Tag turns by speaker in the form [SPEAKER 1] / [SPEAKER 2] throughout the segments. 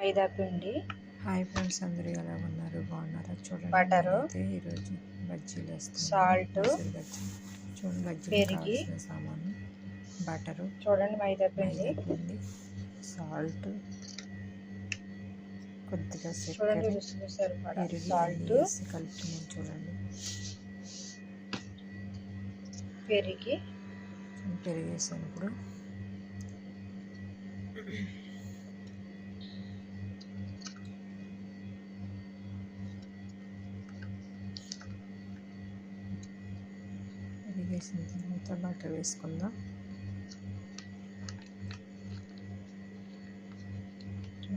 [SPEAKER 1] మైదా పిండి,
[SPEAKER 2] hi friends, అందరూ ఎలా ఉన్నారు? బాగున్నారా? చూడండి,
[SPEAKER 1] బటరు,
[SPEAKER 2] నేనైతే ఈరోజు బజ్జీలు వేస్తున్నాను.
[SPEAKER 1] సాల్ట్,
[SPEAKER 2] మైసూర్ బజ్జీ. చూడండి, బజ్జీలకు
[SPEAKER 1] పెరిగి,
[SPEAKER 2] కావాల్సిన సామాను: బటరు,
[SPEAKER 1] చూడండి మైదా
[SPEAKER 2] మైదా
[SPEAKER 1] పిండి,
[SPEAKER 2] పిండి, సాల్ట్, కొద్దిగా
[SPEAKER 1] చూడండి
[SPEAKER 2] చక్కెర,
[SPEAKER 1] రుచికి సరిపడా
[SPEAKER 2] పెరుగు అన్నీ
[SPEAKER 1] సాల్ట్,
[SPEAKER 2] వేసి కలుపుతున్నాను. చూడండి,
[SPEAKER 1] పెరిగి,
[SPEAKER 2] పెరుగు వేసాను. ఇప్పుడు పెరుగు వేసిన తర్వాత బటర్ వేసుకుందాం.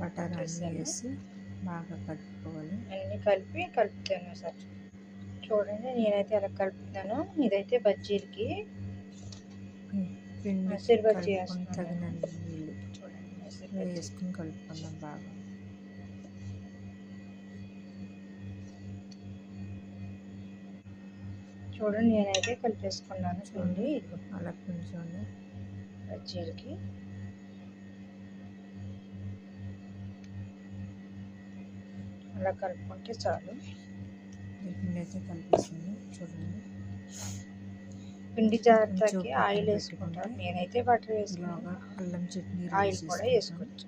[SPEAKER 2] బటర్ అన్నీ వేసి బాగా కలుపుకోవాలి.
[SPEAKER 1] అన్నీ కలుపుతాను సార్. చూడండి, నేనైతే ఎలా కలుపుతాను. ఇదైతే బజ్జీలకి
[SPEAKER 2] పిండి
[SPEAKER 1] మైసూర్ బజ్జీ
[SPEAKER 2] కలుపుకొని
[SPEAKER 1] వేస్తున్నాను.
[SPEAKER 2] తగినన్ని నీళ్ళు
[SPEAKER 1] చూడండి, మైసూర్ బజ్జీ
[SPEAKER 2] వేసుకుని కలుపుకుందాం బాగా.
[SPEAKER 1] చూడండి, నేనైతే కలిపేసుకున్నాను పిండి.
[SPEAKER 2] అలా పిండి చూడండి,
[SPEAKER 1] బజ్జీలకి అలా కలుపుకుంటే చాలు.
[SPEAKER 2] పిండి అయితే కలిపేసింది. చూడండి,
[SPEAKER 1] పిండి జాగ్రత్తకి ఆయిల్ వేసుకుంటాను. నేనైతే బటర్ వేసుకున్నాను.
[SPEAKER 2] అల్లం చట్నీ
[SPEAKER 1] ఆయిల్ కూడా వేసుకోవచ్చు.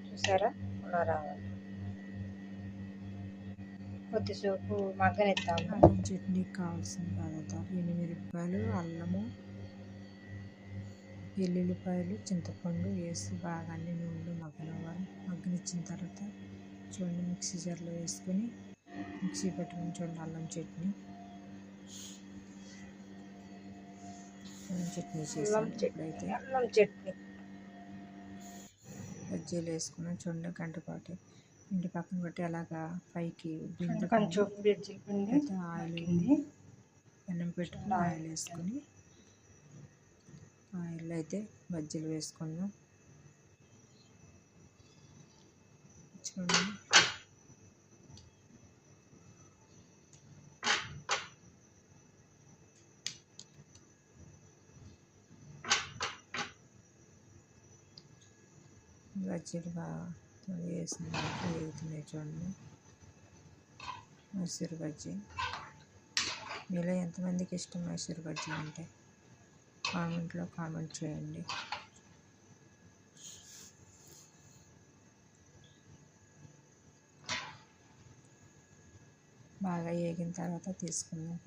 [SPEAKER 1] చూసారా, అలా రావాలి. కొద్దిసేపు మగ్గనిద్దాము.
[SPEAKER 2] అల్లం చట్నీకి కావాల్సిన పదార్థాలు: ఎండుమిరపకాయలు, అల్లము, ఎల్లుల్లిపాయలు, చింతపండు వేసి బాగా అన్ని నూనెలో మగ్గనిచ్చిన తర్వాత చూడండి, మిక్సీ జార్లో వేసుకొని మిక్సీ పెట్టుకుని చూడండి, అల్లం చట్నీ చేసాను. ఇప్పుడైతే
[SPEAKER 1] అల్లం చట్నీ
[SPEAKER 2] బజ్జీలు వేసుకున్నాం. చూడండి, గంట పాటు ఇంటి పక్కన పెట్టి అలాగా పైకి
[SPEAKER 1] కొంచెం బజ్జీల పిండి
[SPEAKER 2] అయితే ఆయిల్ పెనం పెట్టుకుని ఆయిల్ వేసుకొని ఆయిల్ అయితే బజ్జీలు వేసుకుందాం. చూడండి, బజ్జీలు బాగా వేసిన వేగుతున్నాయి. చూడండి, మైసూర్ బజ్జీ. మీలో ఎంతమందికి ఇష్టం మైసూర్ బజ్జీ అంటే కామెంట్లో కామెంట్ చేయండి. బాగా వేగిన తర్వాత తీసుకుందాం.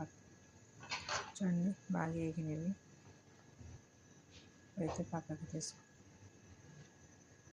[SPEAKER 2] చూడండి, బాగా వేగినవి అయితే పక్కకు తీసుకుందాం.